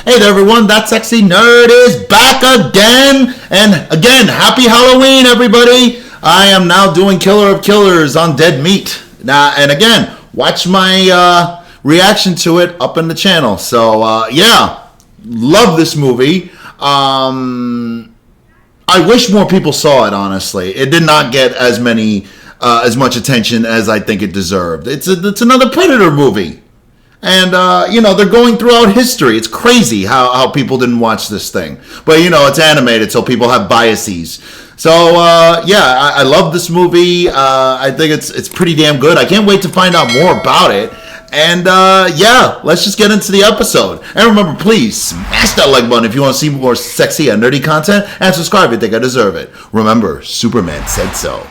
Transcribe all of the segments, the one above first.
Hey there, everyone. That sexy nerd is back again. And again, happy Halloween, everybody. I am now doing Killer of Killers on Dead Meat. Now, and again, watch my reaction to it up in the channel. So, yeah, love this movie. I wish more people saw it, honestly. It did not get as much attention as I think it deserved. It's another Predator movie. And, they're going throughout history. It's crazy how people didn't watch this thing. But, it's animated, so people have biases. So, I love this movie. I think it's pretty damn good. I can't wait to find out more about it. And, let's just get into the episode. And remember, please, smash that like button if you want to see more sexy and nerdy content. And subscribe if you think I deserve it. Remember, Superman said so.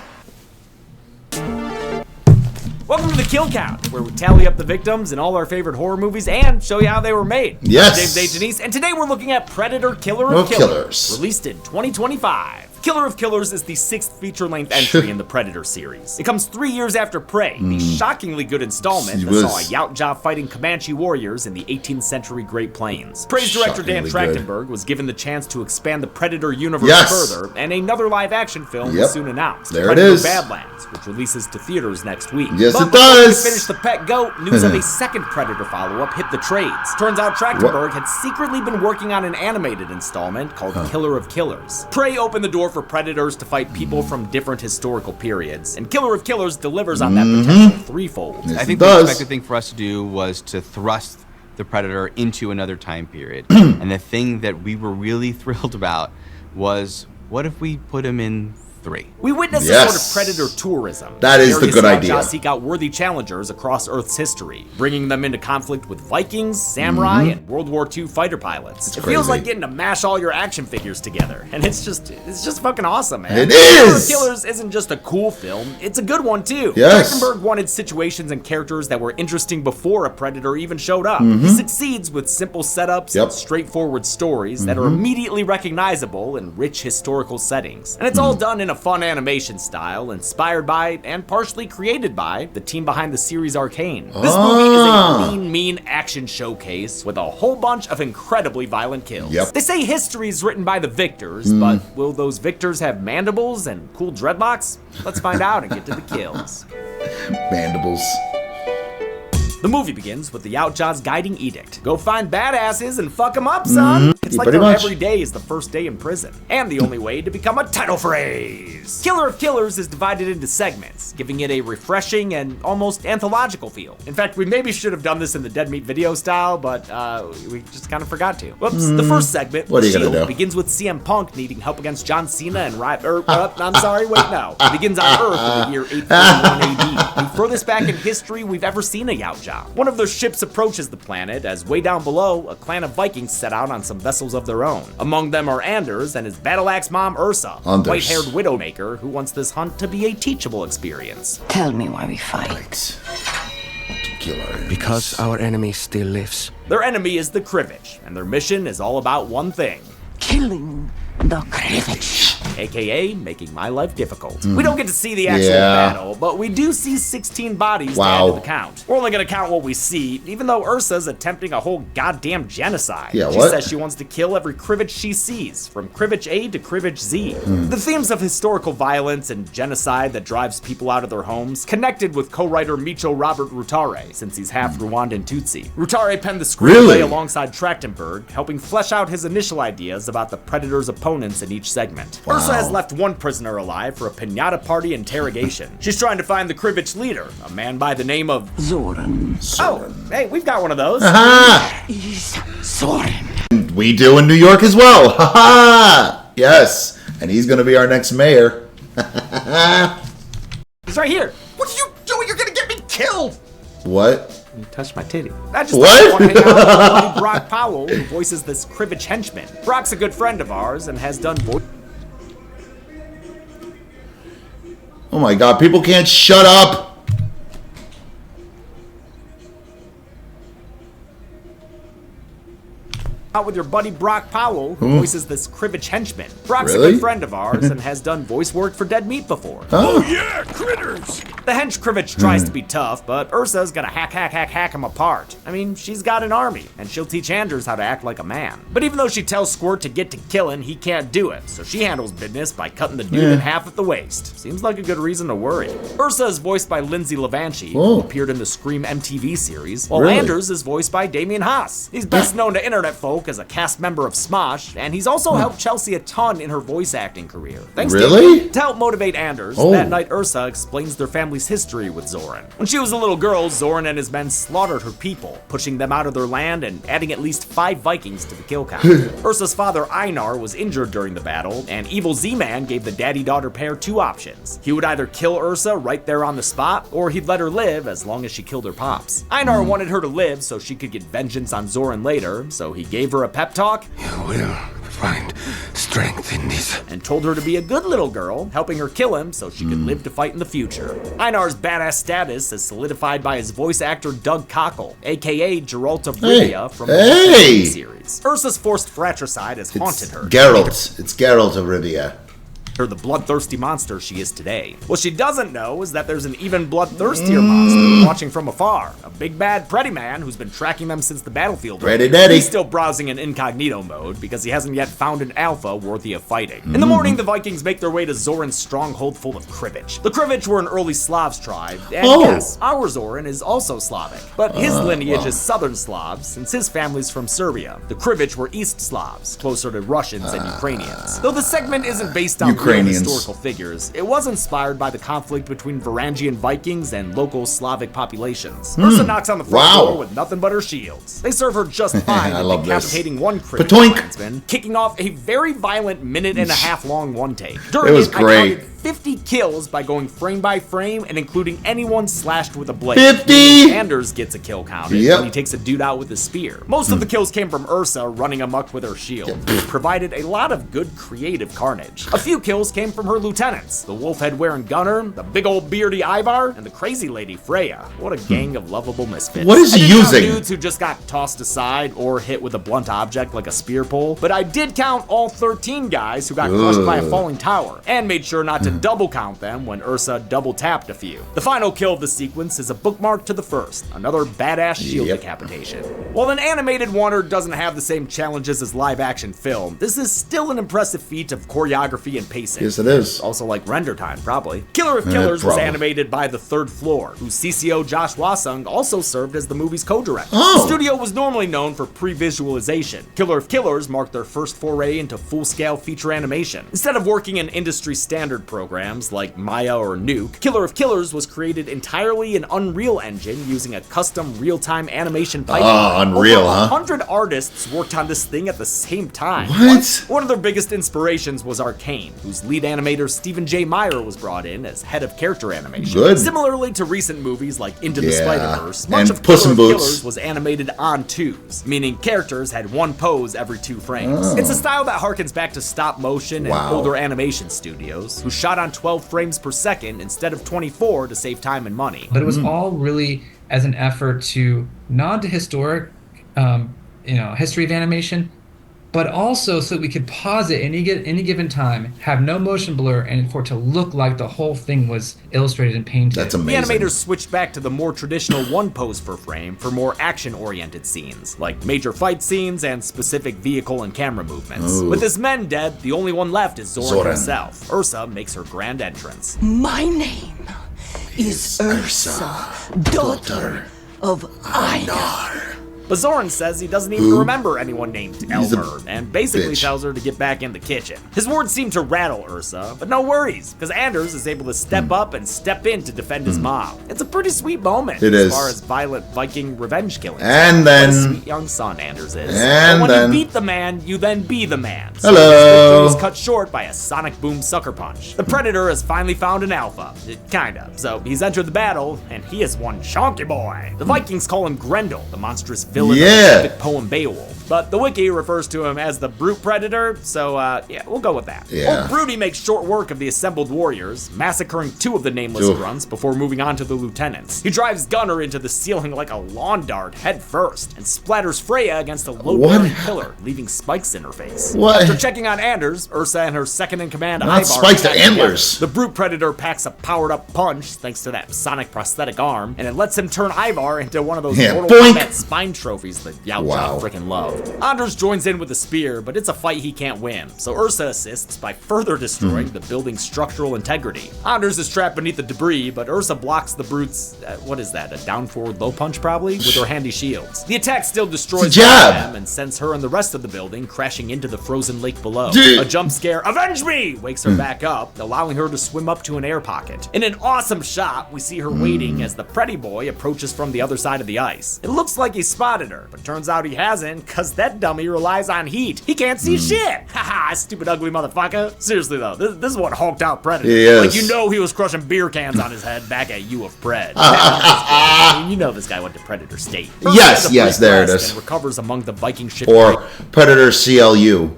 Welcome to the Kill Count, where we tally up the victims in all our favorite horror movies and show you how they were made. Yes. I'm James A. Janice, and today we're looking at Predator Killer of Killers, released in 2025. Killer of Killers is the 6th feature-length entry in the Predator series. It comes 3 years after Prey, the shockingly good installment that saw Yautja fighting Comanche warriors in the 18th century Great Plains. Prey's director Dan Trachtenberg was given the chance to expand the Predator universe further, and another live-action film was soon announced. There Predator it is. Badlands, which releases to theaters next week. Yes, but it does. Before we finish the pet goat, news of a second Predator follow-up hit the trades. Turns out Trachtenberg had secretly been working on an animated installment called Killer of Killers. Prey opened the door for Predators to fight people from different historical periods, and Killer of Killers delivers on that potential threefold. Yes, I think the expected thing for us to do was to thrust the Predator into another time period. And the thing that we were really thrilled about was, what if we put him in 3? We witnessed a sort of Predator tourism. That is the good idea. Yautja seek out worthy challengers across Earth's history, bringing them into conflict with Vikings, samurai, and World War II fighter pilots. It feels like getting to mash all your action figures together, and it's just fucking awesome, man. It is! Killer of Killers isn't just a cool film, it's a good one too. Yes. Trachtenberg wanted situations and characters that were interesting before a Predator even showed up. He succeeds with simple setups and straightforward stories that are immediately recognizable in rich historical settings. And it's all done in a fun animation style, inspired by and partially created by the team behind the series Arcane. This movie is a lean, mean action showcase with a whole bunch of incredibly violent kills. They say history is written by the victors, but will those victors have mandibles and cool dreadlocks? Let's find out and get to the kills. Mandibles. The movie begins with the Yautja's guiding edict. Go find badasses and fuck them up, son. It's like their every day is the first day in prison, and the only way to become a title phrase. Killer of Killers is divided into segments, giving it a refreshing and almost anthological feel. In fact, we maybe should have done this in the Dead Meat video style, but we just kind of forgot to. Whoops. The first segment, Shield, begins with CM Punk needing help against John Cena and I'm sorry, wait, no. It begins on Earth in the year 841 AD, the furthest back in history we've ever seen a Yautja. One of their ships approaches the planet as way down below, a clan of Vikings set out on some vessels of their own. Among them are Anders and his battle-axe mom Ursa, a white-haired widowmaker who wants this hunt to be a teachable experience. Tell me why we fight. Because our enemy still lives. Their enemy is the Krivich, and their mission is all about one thing. Killing the Krivich. AKA making my life difficult. We don't get to see the actual battle, but we do see 16 bodies to add to the count. We're only gonna count what we see, even though Ursa's attempting a whole goddamn genocide. She says she wants to kill every Krivich she sees, from Krivich A to Krivich Z. The themes of historical violence and genocide that drives people out of their homes connected with co-writer Micho Robert Rutare, since he's half Rwandan Tutsi. Rutare penned the screenplay alongside Trachtenberg, helping flesh out his initial ideas about the Predator's opponents in each segment. Ursa has left one prisoner alive for a piñata party interrogation. She's trying to find the Krivich leader, a man by the name of Zoran. Oh, hey, we've got one of those. Is Zoran. We do in New York as well. Yes, and he's gonna be our next mayor. He's right here. What are you doing? You're gonna get me killed! What? You touched my titty. I just What? want to hang out with my buddy Brock Powell, who voices this Krivich henchman. Brock's a good friend of ours and has done voice. Oh my God! People can't shut up. Out with your buddy Brock Powell, who voices this Krivich henchman. Brock's a Really? good friend of ours and has done voice work for Dead Meat before. Oh. Yeah, critters! The hench Krivich tries to be tough, but Ursa's gonna hack him apart. I mean, she's got an army, and she'll teach Anders how to act like a man. But even though she tells Squirt to get to killing, he can't do it, so she handles business by cutting the dude in half at the waist. Seems like a good reason to worry. Ursa is voiced by Lindsay Levanchi, who appeared in the Scream MTV series, while Anders is voiced by Damien Haas. He's best known to internet folk as a cast member of Smosh, and he's also helped Chelsea a ton in her voice acting career. Thanks to help motivate Anders, that night Ursa explains their family's history with Zoran. When she was a little girl, Zoran and his men slaughtered her people, pushing them out of their land and adding at least 5 Vikings to the kill count. Ursa's father Einar was injured during the battle, and Evil Z-Man gave the daddy-daughter pair 2 options. He would either kill Ursa right there on the spot, or he'd let her live as long as she killed her pops. Einar wanted her to live so she could get vengeance on Zoran later, so he gave her a pep talk. You will find strength in this. And told her to be a good little girl, helping her kill him so she could live to fight in the future. Einar's badass status is solidified by his voice actor Doug Cockle, aka Geralt of Rivia from the TV series. Ursa's forced fratricide has haunted her. It's Geralt of Rivia. Her the bloodthirsty monster she is today. What she doesn't know is that there's an even bloodthirstier monster watching from afar. A big bad Pretty Man who's been tracking them since the battlefield. Pretty Daddy. He's still browsing in incognito mode because he hasn't yet found an alpha worthy of fighting. In the morning, the Vikings make their way to Zoran's stronghold full of Krivich. The Krivich were an early Slavs tribe, and yes, our Zoran is also Slavic. But his lineage is Southern Slavs, since his family's from Serbia. The Krivich were East Slavs, closer to Russians and Ukrainians. Though the segment isn't based on real historical figures, it was inspired by the conflict between Varangian Vikings and local Slavic populations. Ursa knocks on the front door with nothing but her shields. They serve her just fine, decapitating one Krivich clansman, kicking off a very violent 1.5-minute long one-take. During it was great. 50 kills by going frame by frame and including anyone slashed with a blade. 50! Anders gets a kill counted when he takes a dude out with a spear. Most of the kills came from Ursa running amok with her shield, which provided a lot of good creative carnage. A few kills came from her lieutenants, the wolf head wearing Gunner, the big old beardy Ivar, and the crazy lady Freya. What a gang of lovable misfits. What is he using? Dudes who just got tossed aside or hit with a blunt object like a spear pole, but I did count all 13 guys who got crushed by a falling tower, and made sure not to double count them when Ursa double tapped a few. The final kill of the sequence is a bookmark to the first, another badass shield decapitation. While an animated Wonder doesn't have the same challenges as live action film, this is still an impressive feat of choreography and pacing. Yes, it is. Also like render time, probably. Killer of Killers was animated by The Third Floor, whose CCO Josh Wasung also served as the movie's co-director. The studio was normally known for pre-visualization. Killer of Killers marked their first foray into full-scale feature animation. Instead of working in industry standard programs like Maya or Nuke, Killer of Killers was created entirely in Unreal Engine using a custom real-time animation pipeline. Unreal, Over 100 artists worked on this thing at the same time. What? One of their biggest inspirations was Arcane, whose lead animator Stephen J. Meyer was brought in as head of character animation. Good. Similarly to recent movies like Into the Spider-Verse, much And of Puss Killer in of Boots. Killers was animated on twos, meaning characters had one pose every 2 frames. It's a style that harkens back to stop motion and older animation studios, who shot on 12 frames per second instead of 24 to save time and money. But it was all really as an effort to nod to historic, history of animation, but also so that we could pause it any given time, have no motion blur, and for it to look like the whole thing was illustrated and painted. That's amazing. The animators switched back to the more traditional one pose per frame for more action-oriented scenes, like major fight scenes and specific vehicle and camera movements. With his men dead, the only one left is Zoran himself. Ursa makes her grand entrance. My name is Ursa, daughter of Einar. But Zoran says he doesn't even remember anyone named Elmer, and basically tells her to get back in the kitchen. His words seem to rattle Ursa, but no worries, because Anders is able to step up and step in to defend his mom. It's a pretty sweet moment as far as violent Viking revenge killing. And then... What a sweet young son Anders is. And when then... you beat the man, you then be the man. So Hello. his victory was cut short by a sonic boom sucker punch. The Predator has finally found an alpha. Kinda. So he's entered the battle, and he is one chonky boy. The Vikings call him Grendel, the monstrous villain of the epic poem Beowulf. but the wiki refers to him as the Brute Predator, so yeah, we'll go with that. Yeah. Old Broody makes short work of the assembled warriors, massacring 2 of the nameless Oof. grunts before moving on to the lieutenants. He drives Gunner into the ceiling like a lawn dart head first, and splatters Freya against a load-bearing pillar, leaving spikes in her face. What? After checking on Anders, Ursa and her second-in-command Not Ivar spikes, the attack together. antlers. The Brute Predator packs a powered-up punch thanks to that sonic prosthetic arm, and it lets him turn Ivar into one of those Yeah, Mortal boink. Kombat spine trophies that Yautja Wow. freaking love. Anders joins in with a spear, but it's a fight he can't win, so Ursa assists by further destroying the building's structural integrity. Anders is trapped beneath the debris, but Ursa blocks the Brute's, what is that, a down-forward low punch probably, with her handy shields. The attack still destroys It's a jab. them and sends her and the rest of the building crashing into the frozen lake below. Dude. A jump scare, avenge me, wakes her back up, allowing her to swim up to an air pocket. In an awesome shot, we see her waiting as the Pretty Boy approaches from the other side of the ice. It looks like he spotted her, but turns out he hasn't, cause that dummy relies on heat. He can't see shit. Haha, stupid ugly motherfucker. Seriously though, this is what hulked out Predator. He is. Like, you know he was crushing beer cans on his head back at you of Pred. You know this guy went to Predator State. Yes, Ursa yes, there it west is. And recovers among the Viking ship. Or Predator CLU.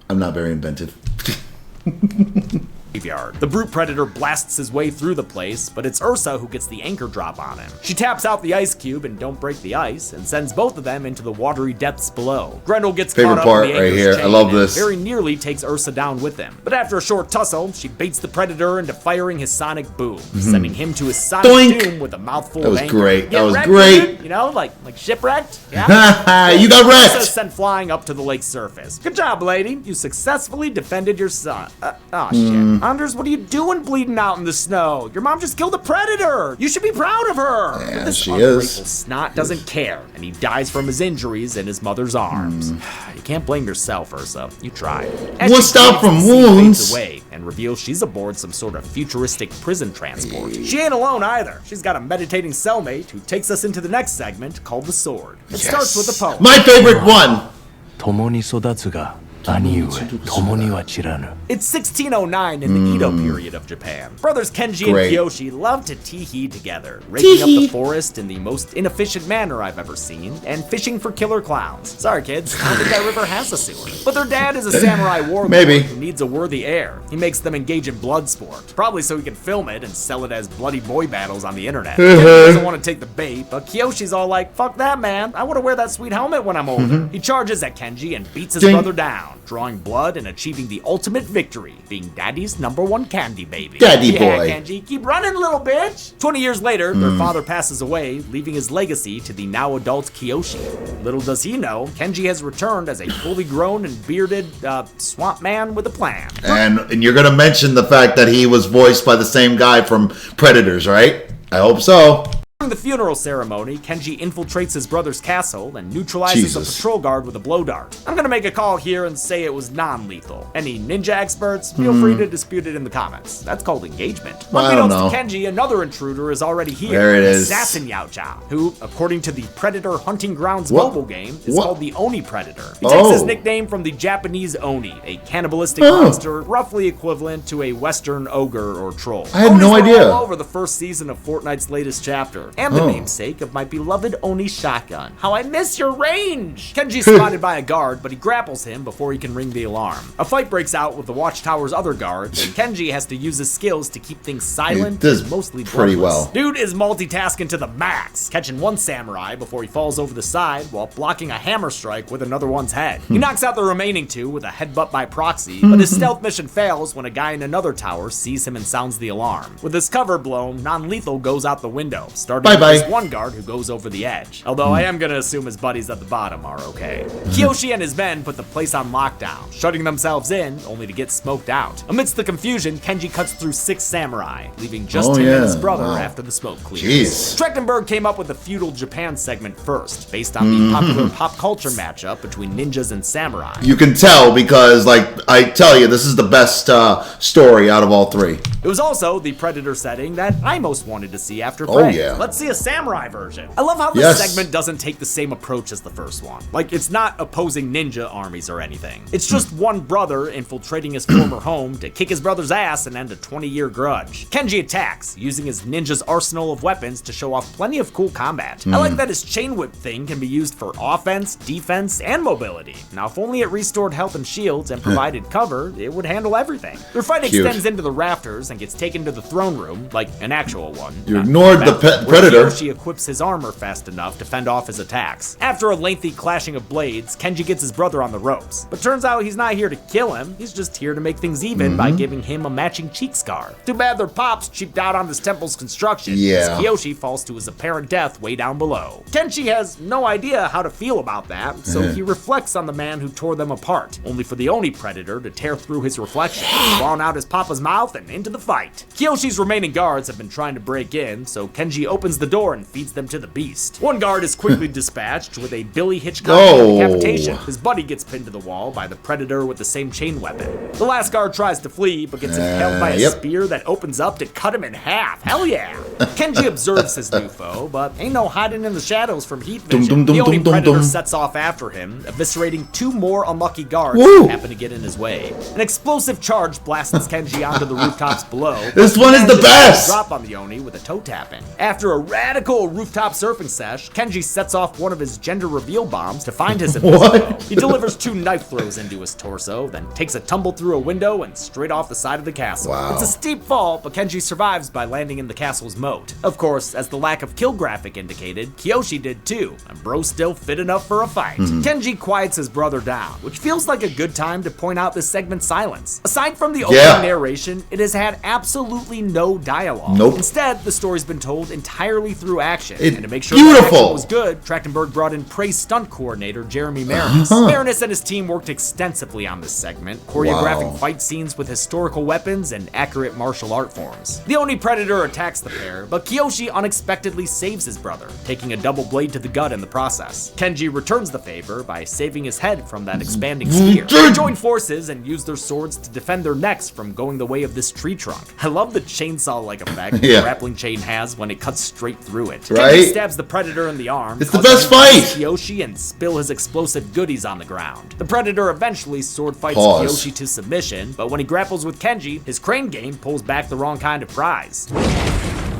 I'm not very inventive. Graveyard. The Brute Predator blasts his way through the place, but it's Ursa who gets the anchor drop on him. She taps out the ice cube and don't break the ice, and sends both of them into the watery depths below. Grendel gets Favorite caught part up in the right anchor's here. I chain love and this. very nearly takes Ursa down with him. But after a short tussle, she baits the Predator into firing his sonic boom, sending him to his sonic Doink. doom with a mouthful That was of anchor. great. That Get was wrecked, great. dude? You know, like shipwrecked? Yeah? You got Ursa wrecked. sent flying up to the lake's surface. Good job, lady. You successfully defended your son. Oh shit. Anders, what are you doing bleeding out in the snow? Your mom just killed a predator. You should be proud of her. Yeah, But this she ungrateful is. snot doesn't care, and he dies from his injuries in his mother's arms. You can't blame yourself, Ursa. You tried. As What's she stop bleeds, from the scene fades wounds? away and reveals she's aboard some sort of futuristic prison transport. She ain't alone either. She's got a meditating cellmate who takes us into the next segment called The Sword. It starts with a poem. My favorite one. 共に育つが兄上共には散らぬ It's 1609 in the Edo period of Japan. Brothers Kenji Great. and Kyoshi love to tee-hee together, raking up the forest in the most inefficient manner I've ever seen, and fishing for killer clowns. Sorry kids, I don't think that river has a sewer. But their dad is a samurai warlord Maybe. who needs a worthy heir. He makes them engage in blood sport, probably so he can film it and sell it as bloody boy battles on the internet. Kenji doesn't want to take the bait, but Kyoshi's all like, fuck that man, I want to wear that sweet helmet when I'm older. He charges at Kenji and beats his Ding. brother down, drawing blood and achieving the ultimate victory, being Daddy's #1 candy baby. Daddy yeah, boy. Kenji, keep running, little bitch. 20 years later, their father passes away, leaving his legacy to the now adult Kyoshi. Little does he know, Kenji has returned as a fully grown and bearded swamp man with a plan. And you're gonna mention the fact that he was voiced by the same guy from Predators, right? I hope so. During the funeral ceremony, Kenji infiltrates his brother's castle and neutralizes Jesus. a patrol guard with a blow dart. I'm gonna make a call here and say it was non-lethal. Any ninja experts, feel free to dispute it in the comments. That's called engagement. Well, I don't Unbeknownst know. to Kenji, another intruder is already here. There it is. Assassin Yautja, who, according to the Predator Hunting Grounds What? mobile game, is What? called the Oni Predator. He takes his Oh. nickname from the Japanese Oni, a cannibalistic Oh. monster roughly equivalent to a Western ogre or troll. I had no Onis were idea. all over the first season of Fortnite's latest chapter, and the Oh. namesake of my beloved Oni shotgun. How I miss your range! Kenji's spotted by a guard, but he grapples him before he can ring the alarm. A fight breaks out with the Watchtower's other guards, and Kenji has to use his skills to keep things silent He does and mostly pretty bloodless. well. Dude is multitasking to the max, catching one samurai before he falls over the side while blocking a hammer strike with another one's head. He knocks out the remaining two with a headbutt by proxy, but his stealth mission fails when a guy in another tower sees him and sounds the alarm. With his cover blown, non-lethal goes out the window, starting Bye-bye. with this one guard who goes over the edge. Although I am gonna assume his buddies at the bottom are okay. Kyoshi and his men put the place on lockdown, shutting themselves in only to get smoked out. Amidst the confusion, Kenji cuts through 6 samurai, leaving just Oh, him and his yeah. brother Wow. after the smoke clears. Jeez. Trachtenberg came up with the feudal Japan segment first, based on the popular pop culture matchup between ninjas and samurai. You can tell because, like, I tell you, this is the best story out of all three. It was also the Predator setting that I most wanted to see after Oh, Prey. yeah. Let's Let's see a samurai version. I love how this Yes. segment doesn't take the same approach as the first one. Like, it's not opposing ninja armies or anything. It's just one brother infiltrating his former home to kick his brother's ass and end a 20-year grudge. Kenji attacks, using his ninja's arsenal of weapons to show off plenty of cool combat. I like that his chain whip thing can be used for offense, defense, and mobility. Now, if only it restored health and shields and provided cover, it would handle everything. Their fight Cute. extends into the rafters and gets taken to the throne room, like an actual one. You not ignored the battle, predator. where Kiyoshi equips his armor fast enough to fend off his attacks. After a lengthy clashing of blades, Kenji gets his brother on the ropes. But turns out he's not here to kill him, he's just here to make things even by giving him a matching cheek scar. Too bad their pops cheaped out on this temple's construction, Yeah. as Kiyoshi falls to his apparent death way down below. Kenshi has no idea how to feel about that, so he reflects on the man who tore them apart, only for the Oni Predator to tear through his reflection, clawing out his papa's mouth and into the fight. Kiyoshi's remaining guards have been trying to break in, so Kenji opens the door and feeds them to the beast. One guard is quickly dispatched with a Billy Hitchcock decapitation. His buddy gets pinned to the wall by the Predator with the same chain weapon. The last guard tries to flee, but gets impaled by a spear that opens up to cut him in half. Hell yeah! Kenji observes his new foe, but ain't no hiding in the shadows from heat vision. The Oni Predator sets off after him, eviscerating two more unlucky guards who happen to get in his way. An explosive charge blasts Kenji onto the rooftops below. This one is the Manages to best! Drop on the Oni with a toe tapping. After a radical rooftop surfing sesh, Kenji sets off one of his gender reveal bombs to find his What? He delivers two knife throws into his torso, then takes a tumble through a window and straight off the side of the castle. Wow. It's a steep fall, but Kenji survives by landing in the castle's moat. Of course, as the lack of kill graphic indicated, Kiyoshi did too, and bro's still fit enough for a fight. Kenji quiets his brother down, which feels like a good time to point out this segment's silence. Aside from the opening narration, it has had absolutely no dialogue. Nope. Instead, the story's been told entirely through action. It's and to make sure beautiful. the action was good, Trachtenberg brought in praise stunt coordinator Jeremy Marinus. Marinus and his team worked extensively on this segment, choreographing fight scenes with historical weapons and accurate martial art forms. The Oni Predator attacks the pair, but Kiyoshi unexpectedly saves his brother, taking a double blade to the gut in the process. Kenji returns the favor by saving his head from that expanding spear. They join forces and use their swords to defend their necks from going the way of this tree trunk. I love the chainsaw-like effect the grappling chain has when it cuts straight through it. Right? Kenji stabs the Predator in the arm. It's the causing best him to fight! miss Kiyoshi and spill his explosive goodies on the ground. The Predator eventually sword fights Kiyoshi to submission, but when he grapples with Kenji, his crane game pulls back the wrong kind of prize.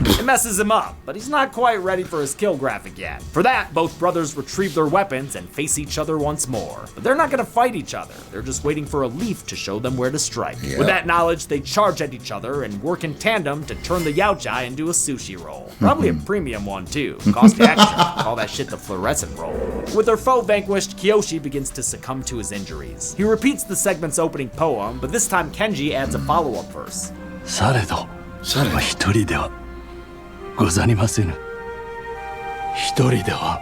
It messes him up, but he's not quite ready for his kill graphic yet. For that, both brothers retrieve their weapons and face each other once more. But they're not gonna fight each other, they're just waiting for a leaf to show them where to strike. With that knowledge, they charge at each other and work in tandem to turn the Yaojai into a sushi roll. Probably a premium one too, cost extra. Call that shit the fluorescent roll. With their foe vanquished, Kiyoshi begins to succumb to his injuries. He repeats the segment's opening poem, but this time Kenji adds a follow-up verse. されど一人ではござりませぬ一人では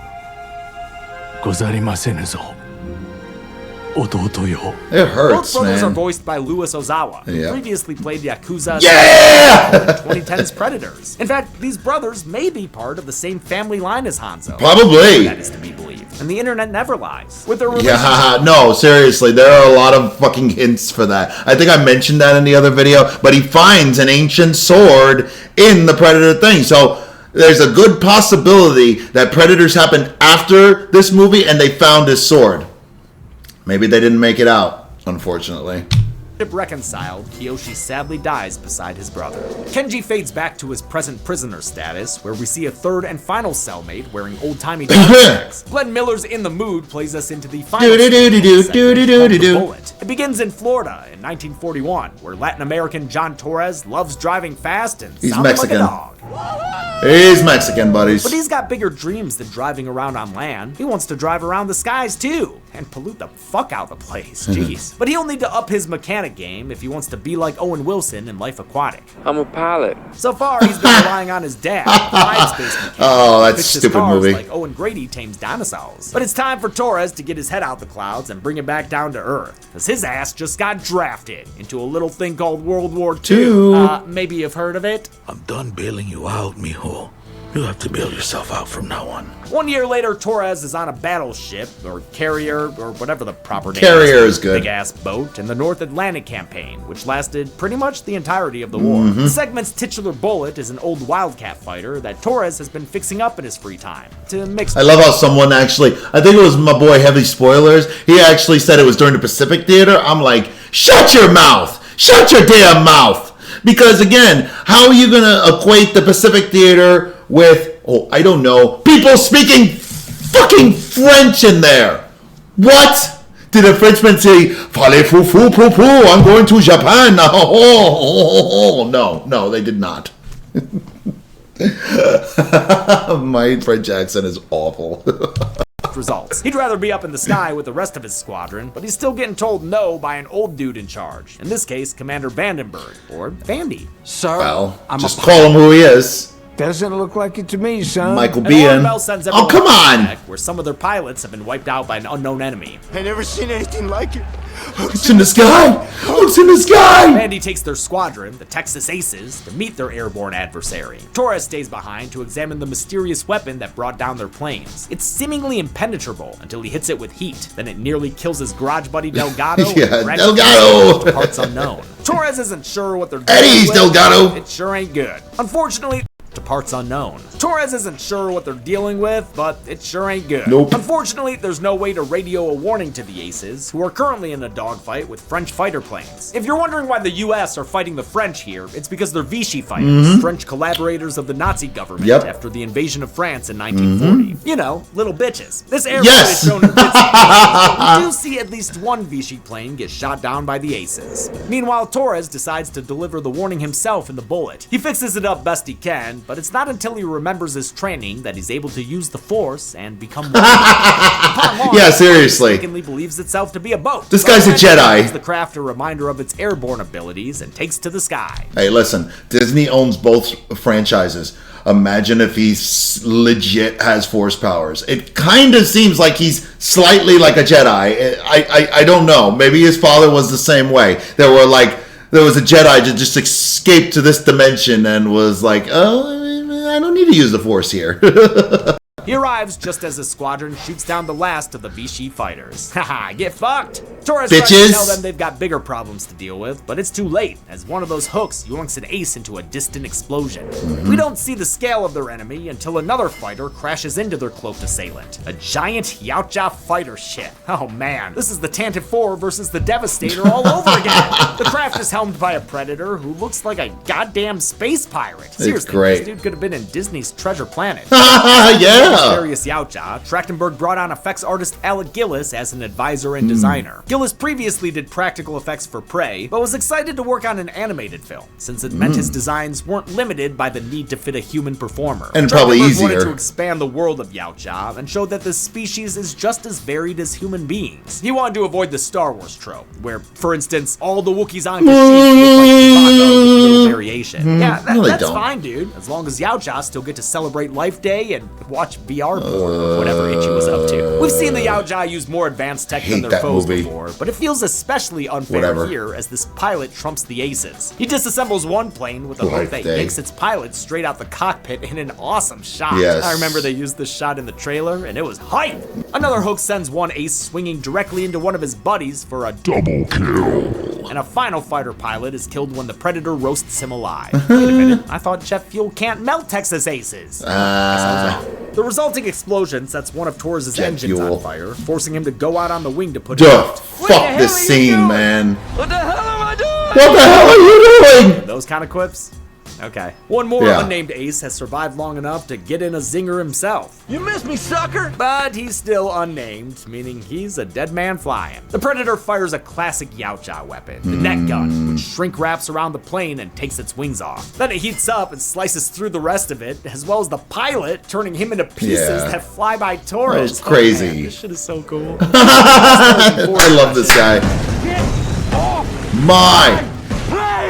ござりませぬぞ弟よ It Both hurts, brothers are man. voiced by Louis Ozawa, who Yeah. previously played Yakuza Yeah! 2010's Predators. In fact, these brothers may be part of the same family line as Hanzo. Probably. That is to be believed. And the internet never lies. With their relationship, Yeah, no, seriously, there are a lot of fucking hints for that. I think I mentioned that in the other video, but he finds an ancient sword in the Predator thing. So there's a good possibility that Predators happened after this movie and they found his sword. Maybe they didn't make it out, unfortunately. reconciled, Kiyoshi sadly dies beside his brother. Kenji fades back to his present prisoner status, where we see a third and final cellmate wearing old-timey tags. Glenn Miller's In the Mood plays us into the final segment called The Bullet. It begins in Florida in 1941, where Latin American John Torres loves driving fast and He's sounding Mexican. like a dog. He's Mexican, buddies. But he's got bigger dreams than driving around on land. He wants to drive around the skies too, and pollute the fuck out of the place. Jeez. But he'll need to up his mechanic game if he wants to be like Owen Wilson in Life Aquatic. I'm a pilot. So far, he's been relying on his dad, the Clyde space mechanic. Oh, that's fix his stupid cars movie. like Owen Grady tames dinosaurs. But it's time for Torres to get his head out the clouds and bring it back down to Earth, because his ass just got drafted into a little thing called World War II. Maybe you've heard of it? I'm done bailing you out, mijo. You'll have to bail yourself out from now on. 1 year later, Torres is on a battleship, or carrier, or whatever the proper name Carrier is good. Big-ass boat in the North Atlantic campaign, which lasted pretty much the entirety of the war. The segment's titular bullet is an old Wildcat fighter that Torres has been fixing up in his free time to mix. I love how someone actually, I think it was my boy Heavy Spoilers, he actually said it was during the Pacific Theater. I'm like, shut your mouth! Shut your damn mouth! Because again, how are you going to equate the Pacific Theater with, oh, I don't know, people speaking fucking French in there? What? Did a Frenchman say, "Parlez-vous fou pou pou, I'm going to Japan"? No, they did not. My French accent is awful. Results. He'd rather be up in the sky with the rest of his squadron, but he's still getting told no by an old dude in charge. In this case, Commander Vandenberg, or Vandy. Sir, Well, I'm just call him who he is. Doesn't look like it to me, son. Michael And Orville Biehn. sends Oh, everyone come on! back, where some of their pilots have been wiped out by an unknown enemy. I never seen anything like it. It's in the sky! It's in the sky! Vandy takes their squadron, the Texas Aces, to meet their airborne adversary. Torres stays behind to examine the mysterious weapon that brought down their planes. It's seemingly impenetrable until he hits it with heat. Then it nearly kills his garage buddy Delgado. Yeah, and drags Delgado! him to parts unknown. Torres isn't sure what they're doing. Eddie's with, Delgado! It sure ain't good. Unfortunately, to parts unknown. Torres isn't sure what they're dealing with, but it sure ain't good. Nope. Unfortunately, there's no way to radio a warning to the Aces, who are currently in a dogfight with French fighter planes. If you're wondering why the US are fighting the French here, it's because they're Vichy fighters, French collaborators of the Nazi government Yep. after the invasion of France in 1940. You know, little bitches. This airfield Yes. is shown in bits and pieces, but we do see at least one Vichy plane get shot down by the Aces. Meanwhile, Torres decides to deliver the warning himself in the bullet. He fixes it up best he can, but it's not until he remembers his training that he's able to use the Force and become one. Upon launch, Yeah, seriously. He mistakenly believes itself to be a boat. This guy's a But eventually Jedi. gives the craft a reminder of its airborne abilities and takes to the sky. Hey, listen, Disney owns both franchises. Imagine if he legit has Force powers. It kind of seems like he's slightly like a Jedi. I don't know. Maybe his father was the same way. There was a Jedi that just escaped to this dimension and was like, oh, I don't need to use the Force here. He arrives just as his squadron shoots down the last of the Vichy fighters. Haha, get fucked! Torres tries Bitches. to tell them they've got bigger problems to deal with, but it's too late, as one of those hooks yoinks an ace into a distant explosion. We don't see the scale of their enemy until another fighter crashes into their cloaked assailant. A giant Yautja fighter ship. Oh man, this is the Tantive 4 versus the Devastator all over again. The craft is helmed by a predator who looks like a goddamn space pirate. Seriously, great. this dude could have been in Disney's Treasure Planet. Yeah. Various Yautja, Trachtenberg brought on effects artist Alec Gillis as an advisor and designer. Gillis previously did practical effects for Prey, but was excited to work on an animated film, since it meant his designs weren't limited by the need to fit a human performer. And probably Trachtenberg wanted easier. to expand the world of Yautja and showed that this species is just as varied as human beings. He wanted to avoid the Star Wars trope, where, for instance, all the Wookiees on Kashyyyk look like Chewbacca with little variation. Yeah, No, they that's don't. fine, dude. As long as Yautja still get to celebrate Life Day and watch VR porn or whatever Itchy was up to. We've seen the Yautja use more advanced tech than hate their that foes movie. before, but it feels especially unfair Whatever. here as this pilot trumps the Aces. He disassembles one plane with a hook Life that Day. yanks its pilot straight out the cockpit in an awesome shot. Yes. I remember they used this shot in the trailer, and it was hype. Another hook sends one Ace swinging directly into one of his buddies for a double kill. And a final fighter pilot is killed when the Predator roasts him alive. Wait a minute, I thought jet fuel can't melt Texas Aces. Guess I was wrong. The resulting explosion sets one of Torres' Jet engines fuel. on fire, forcing him to go out on the wing to put it Duh, out. fuck this scene, man. What the hell am I doing? What the hell are you doing? Those kind of quips? Okay. One more Yeah. unnamed Ace has survived long enough to get in a zinger himself. You missed me, sucker! But he's still unnamed, meaning he's a dead man flying. The Predator fires a classic Yautja weapon, the net gun, which shrink wraps around the plane and takes its wings off. Then it heats up and slices through the rest of it, as well as the pilot, turning him into pieces Yeah. that fly by Torres. That was crazy. Oh, man, this shit is so cool. I love this guy.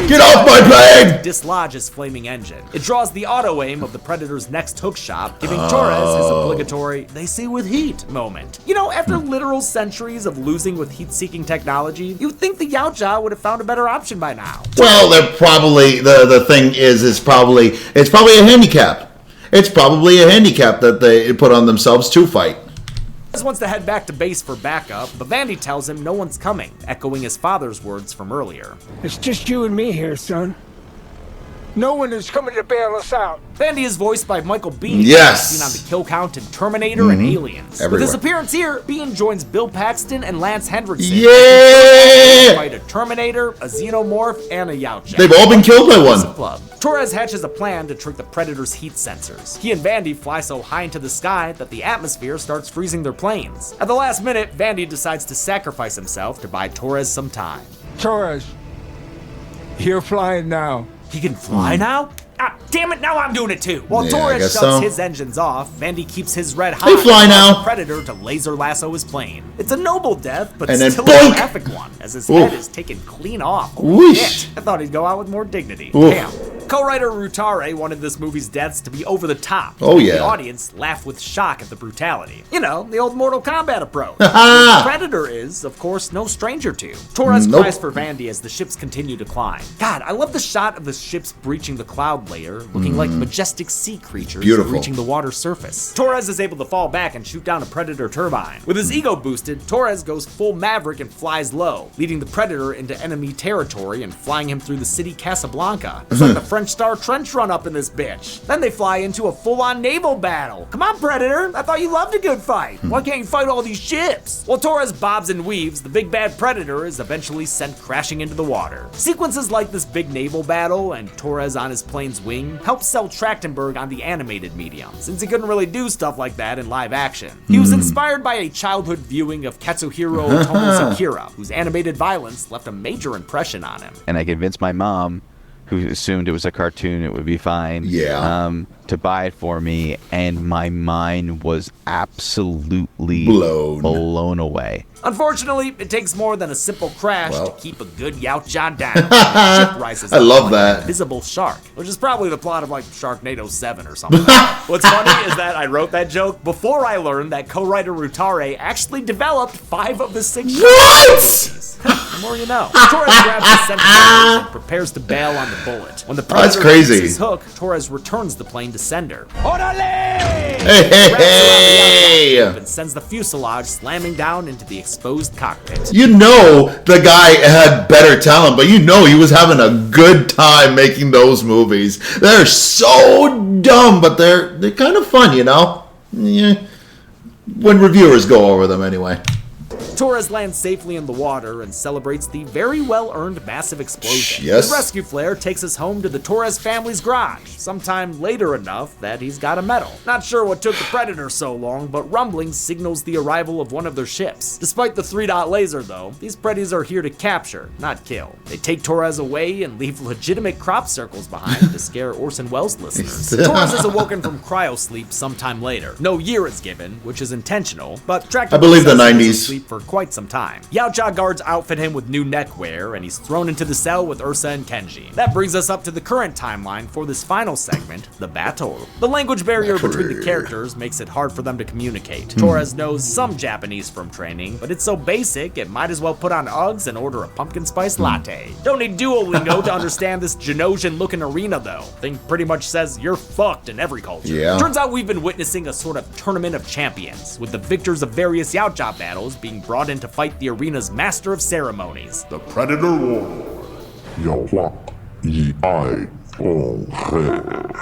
Get off my plane! Dislodge his flaming engine. It draws the auto-aim of the Predator's next hook shot, giving Torres his obligatory "they see with heat" moment. You know, after literal centuries of losing with heat-seeking technology, you'd think the Yautja would have found a better option by now. Well, they're probably the thing is probably it's probably a handicap. It's probably a handicap that they put on themselves to fight. Torres wants to head back to base for backup, but Vandy tells him no one's coming, echoing his father's words from earlier. It's just you and me here, son. No one is coming to bail us out. Vandy is voiced by Michael Biehn, Yes. seen on the Kill Count in Terminator and Aliens. Everywhere. With his appearance here, Biehn joins Bill Paxton and Lance Henriksen. Yeah! Fight a Terminator, a Xenomorph, and a Yautja. They've all been killed by one. Club. Torres hatches a plan to trick the Predator's heat sensors. He and Vandy fly so high into the sky that the atmosphere starts freezing their planes. At the last minute, Vandy decides to sacrifice himself to buy Torres some time. Torres, you're flying now. He can fly now? Ah, damn it, now I'm doing it too. While Yeah, I Torres guess shuts so. his engines off, Vandy keeps his red hot. They fly and now. allows the Predator to laser lasso his plane. It's a noble death, but And then still boink! a graphic one, as his Oof. head is taken clean off. Holy Whoosh. shit. I thought he'd go out with more dignity. Oof. Damn. Co-writer Rutare wanted this movie's deaths to be over the top. Oh, yeah. The audience laughed with shock at the brutality. You know, the old Mortal Kombat approach. Ha-ha. The Predator is, of course, no stranger to. Torres Nope. cries for Vandy as the ships continue to climb. God, I love the shot of the ships breaching the cloud layer, looking like majestic sea creatures Beautiful. reaching the water surface. Torres is able to fall back and shoot down a Predator turbine. With his ego boosted, Torres goes full Maverick and flies low, leading the Predator into enemy territory and flying him through the city Casablanca. It's like the French Star Trench run up in this bitch. Then they fly into a full-on naval battle. Come on, Predator! I thought you loved a good fight. Why can't you fight all these ships? While Torres bobs and weaves, the big bad Predator is eventually sent crashing into the water. Sequences like this big naval battle and Torres on his plane's wing helped sell Trachtenberg on the animated medium, since he couldn't really do stuff like that in live action. He was inspired by a childhood viewing of Katsuhiro Otomo's Akira, whose animated violence left a major impression on him. And I convinced my mom, who assumed it was a cartoon, it would be fine. Yeah. To buy it for me, and my mind was absolutely blown away. Unfortunately, it takes more than a simple crash Well. to keep a good Yautja down. The ship rises I up love like that. an invisible shark, which is probably the plot of like Sharknado 7 or something. What's funny is that I wrote that joke before I learned that co-writer Rutare actually developed 5 of the 6 What? The more you know. Torres grabs his sender and prepares to bail on the bullet. When the That's Predator crazy. shoots his hook, Torres returns the plane to sender. Hey, hey, Wraps around the hey! outside and sends the fuselage slamming down into the exposed cockpit. You know the guy had better talent, but you know he was having a good time making those movies. They're so dumb, but they're kind of fun, you know? Yeah. When reviewers go over them anyway. Torres lands safely in the water and celebrates the very well-earned massive explosion. Yes. His rescue flare takes us home to the Torres family's garage, sometime later enough that he's got a medal. Not sure what took the Predator so long, but rumbling signals the arrival of one of their ships. Despite the 3-dot laser, though, these Preddies are here to capture, not kill. They take Torres away and leave legitimate crop circles behind to scare Orson Welles listeners. Torres is awoken from cryosleep sometime later. No year is given, which is intentional, but I believe the says he was 90s. asleep for quite some time. Yautja guards outfit him with new neckwear, and he's thrown into the cell with Ursa and Kenji. That brings us up to the current timeline for this final segment, the battle. The language barrier between the characters makes it hard for them to communicate. Torres knows some Japanese from training, but it's so basic it might as well put on Uggs and order a pumpkin spice latte. Don't need Duolingo to understand this Genosian-looking arena, though. Thing pretty much says you're fucked in every culture. Yeah. Turns out we've been witnessing a sort of tournament of champions, with the victors of various Yautja battles being brought in to fight the arena's master of ceremonies. The Predator War.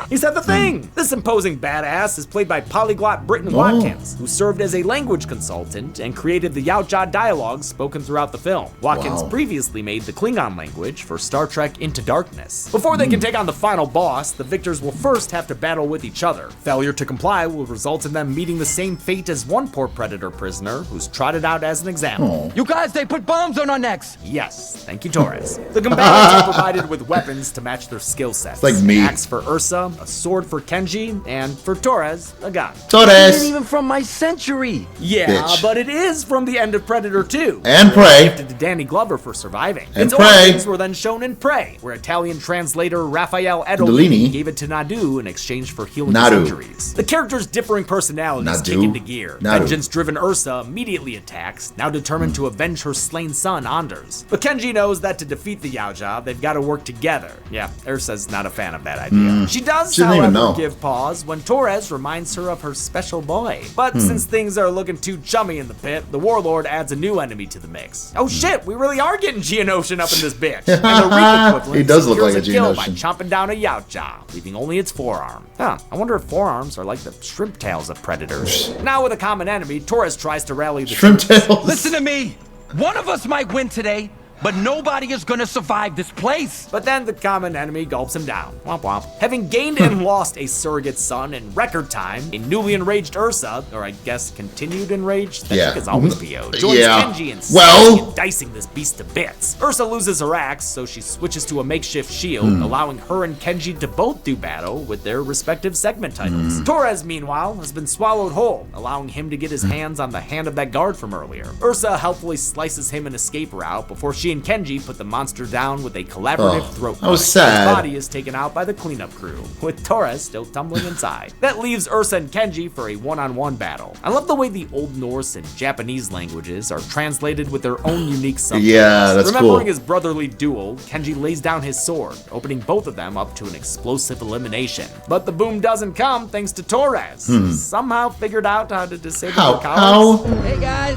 He said the thing! This imposing badass is played by polyglot Britton Watkins, who served as a language consultant and created the Yautja dialogues spoken throughout the film. Watkins previously made the Klingon language for Star Trek Into Darkness. Before they can take on the final boss, the victors will first have to battle with each other. Failure to comply will result in them meeting the same fate as one poor Predator prisoner who's trotted out as an example. You guys, they put bombs on our necks. Yes, thank you, Torres. The combatants are provided with weapons to match their skill sets. Like me. An axe for Ursa, a sword for Kenji, and for Torres, a gun. Torres. Even from my century. Yeah, Bitch. but it is from the end of Predator 2. And Prey. Gifted to Danny Glover for surviving. And Its Prey. origins were then shown in Prey, where Italian translator Raphael Edolini Edolini gave it to Nadu in exchange for healing Nadu. his injuries. The character's differing personalities Nadu. kick into gear. Nadu. Vengeance-driven Ursa immediately attacks, now determined to avenge her slain son, Anders. But Kenji knows that to defeat the Yautja, they've got to work together. Yeah, Ursa's not a fan of that idea. She does, She didn't even know. however, give pause when Torres reminds her of her special boy. But since things are looking too chummy in the pit, the Warlord adds a new enemy to the mix. Oh shit, we really are getting Geonosian up in this bitch. And the Reek equivalent He does look like secures a kill by Geonosian. chomping down a Yautja, leaving only its forearm. Huh, I wonder if forearms are like the shrimp tails of predators. Now with a common enemy, Torres tries to rally the Shrimp troops. tails. Listen to me. One of us might win today, but nobody is gonna survive this place. But then the common enemy gulps him down. Womp womp. Having gained and lost a surrogate son in record time, a newly enraged Ursa, or I guess continued enraged, that Yeah. chick is always PO, joins Yeah. Kenji and Well- dicing this beast to bits. Ursa loses her axe, so she switches to a makeshift shield, allowing her and Kenji to both do battle with their respective segment titles. Torres, meanwhile, has been swallowed whole, allowing him to get his hands on the hand of that guard from earlier. Ursa helpfully slices him an escape route before she and Kenji put the monster down with a collaborative throat that was cut. sad. His body is taken out by the cleanup crew, with Torres still tumbling inside. That leaves Ursa and Kenji for a one-on-one battle. I love the way the Old Norse and Japanese languages are translated with their own unique subtitles. Yeah, that's Remembering cool. his brotherly duel, Kenji lays down his sword, opening both of them up to an explosive elimination. But the boom doesn't come thanks to Torres. Somehow figured out how to disable How? their cowards. How? Hey guys,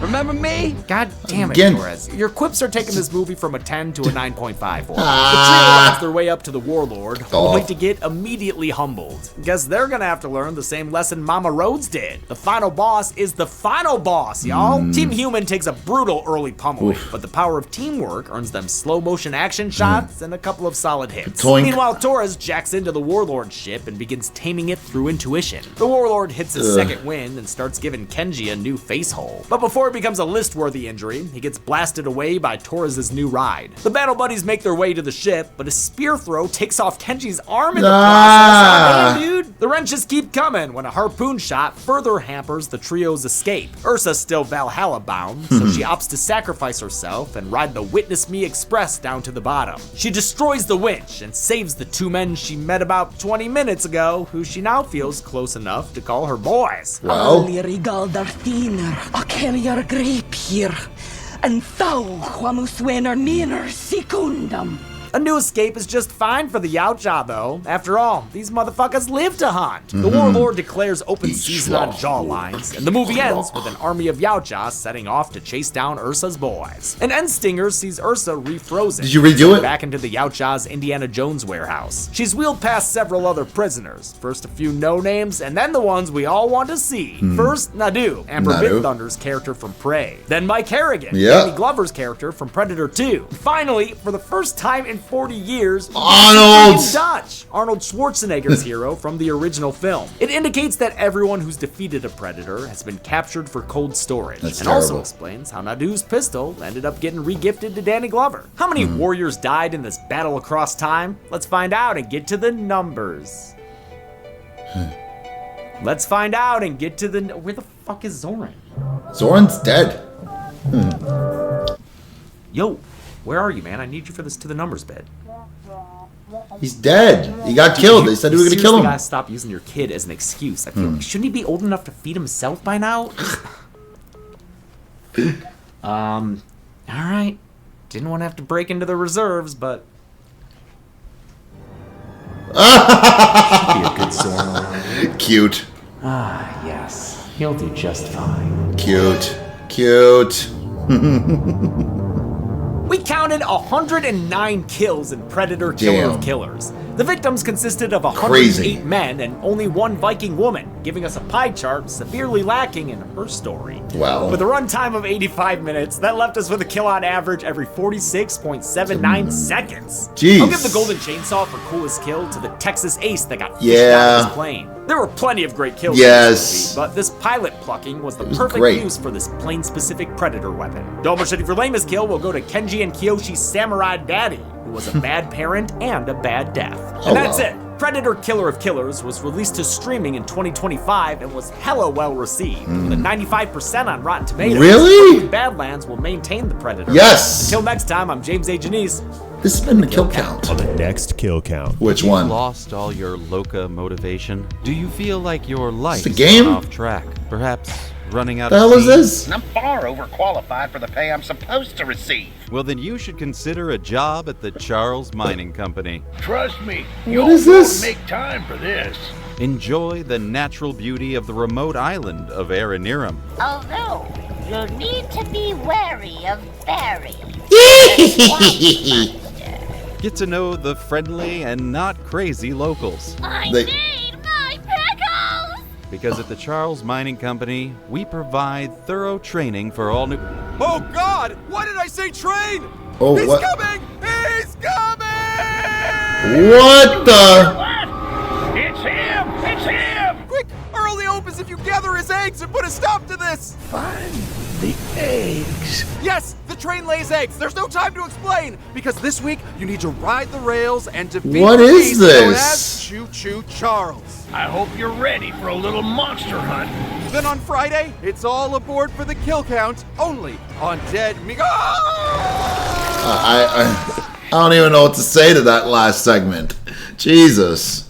remember me? God damn it, Again. Torres. Your quips are taking this movie from a 10 to a 9.5 for me. The trio laughs their way up to the Warlord, only to get immediately humbled. Guess they're gonna have to learn the same lesson Mama Rhodes did. The final boss is the final boss, y'all. Team Human takes a brutal early pummeling, but the power of teamwork earns them slow motion action shots and a couple of solid hits. Toink. Meanwhile, Torres jacks into the Warlord's ship and begins taming it through intuition. The Warlord hits his second wind and starts giving Kenji a new face hole. But before it becomes a list-worthy injury, he gets blasted away by Torres' new ride. The battle buddies make their way to the ship, but a spear throw takes off Kenji's arm in the process. Oh, damn, dude! The wrenches keep coming when a harpoon shot further hampers the trio's escape. Ursa's still Valhalla bound, so she opts to sacrifice herself and ride the Witness Me Express down to the bottom. She destroys the winch and saves the two men she met about 20 minutes ago, who she now feels close enough to call her boys. Well, Alirigaldar Thiner, Akeliar Grapir, and thou, Huamuswener Niner Secundum. A new escape is just fine for the Yautja, though. After all, these motherfuckers live to hunt. The Warlord declares open season on jawlines, and the movie ends with an army of Yautja setting off to chase down Ursa's boys. An end stinger sees Ursa refrozen. Did you redo it? Back into the Yautja's Indiana Jones warehouse. She's wheeled past several other prisoners. First a few no-names, and then the ones we all want to see. First, Nadu, Amber Nadu. Bitthunder's character from Prey. Then Mike Harrigan, Yeah. Danny Glover's character from Predator 2. Finally, for the first time in 40 years, Arnold! freaking Dutch, Arnold Schwarzenegger's hero from the original film. It indicates that everyone who's defeated a Predator has been captured for cold storage, That's and also terrible. explains how Nadu's pistol ended up getting regifted to Danny Glover. How many warriors died in this battle across time? Let's find out and get to the numbers. Let's find out and get to the... Where the fuck is Zoran? Zoran's dead. Yo, where are you, man? I need you for this to the numbers bit. He's dead. He got killed. They said we were gonna kill seriously him. gotta stop using your kid as an excuse. I feel like, shouldn't he be old enough to feed himself by now? All right. Didn't want to have to break into the reserves, but should be a good Zoran. Cute. Ah, yes. He'll do just fine. Cute. Cute. We counted 109 kills in Predator Killer Damn. of Killers. The victims consisted of 108 Crazy. men and only one Viking woman, giving us a pie chart severely lacking in her story. Well. With a runtime of 85 minutes, that left us with a kill on average every 46.79 seconds. Jeez. I'll give the Golden Chainsaw for coolest kill to the Texas Ace that got fished Yeah. out of his plane. There were plenty of great kills Yes. in this movie, but this pilot plucking was the was perfect great. use for this plane-specific Predator weapon. Double Machete for lamest kill will go to Kenji and Kiyoshi's samurai daddy, who was a bad parent and a bad death. Oh, And that's wow. it. Predator Killer of Killers was released to streaming in 2025 and was hella well received, with a 95% on Rotten Tomatoes. Really? Badlands will maintain the Predator. Yes. Until next time, I'm James A. Janice. This has been the kill count. On the next kill count. Which You've one? lost all your loca motivation? Do you feel like your life the game? is off track? Perhaps running out The of hell is steam? this? And I'm far overqualified for the pay I'm supposed to receive. Well, then you should consider a job at the Charles Mining Company. Trust me, What is this? make time for this. Enjoy the natural beauty of the remote island of Aranirum. Although, you'll need to be wary of Barry. Get to know the friendly and not crazy locals. I They- need my pickles! Because at the Charles Mining Company, we provide thorough training for all new... Oh, God! Why did I say train? Oh, He's what? coming! He's coming! What the? It's him! It's him! Quick! Earl the opens if you gather his eggs and put a stop to this! Find the eggs. Yes, the train lays eggs. There's no time to explain because this week you need to ride the rails and defeat What the is beast known this? as Choo Choo Charles. I hope you're ready for a little monster hunt. Then on Friday, it's all aboard for the kill count, only on Dead Meat. I don't even know what to say to that last segment. Jesus.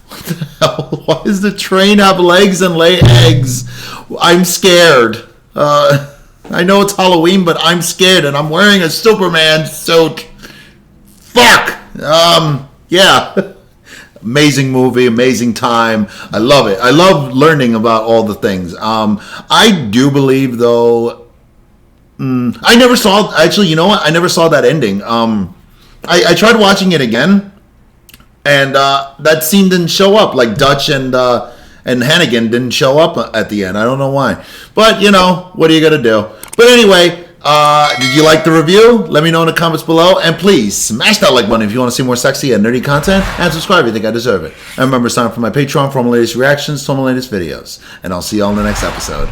What the hell? Why does the train have legs and lay eggs? I'm scared. I know it's Halloween, but I'm scared and I'm wearing a Superman suit. Fuck. Yeah. Amazing movie, amazing time. I love it. I love learning about all the things. I do believe, though, I never saw, actually, you know what? I never saw that ending. I tried watching it again, and that scene didn't show up. Like Dutch and Hannigan didn't show up at the end. I don't know why. But, you know, what are you going to do? But anyway, did you like the review? Let me know in the comments below. And please, smash that like button if you want to see more sexy and nerdy content. And subscribe if you think I deserve it. And remember, sign up for my Patreon for all my latest reactions to all my latest videos. And I'll see you all in the next episode.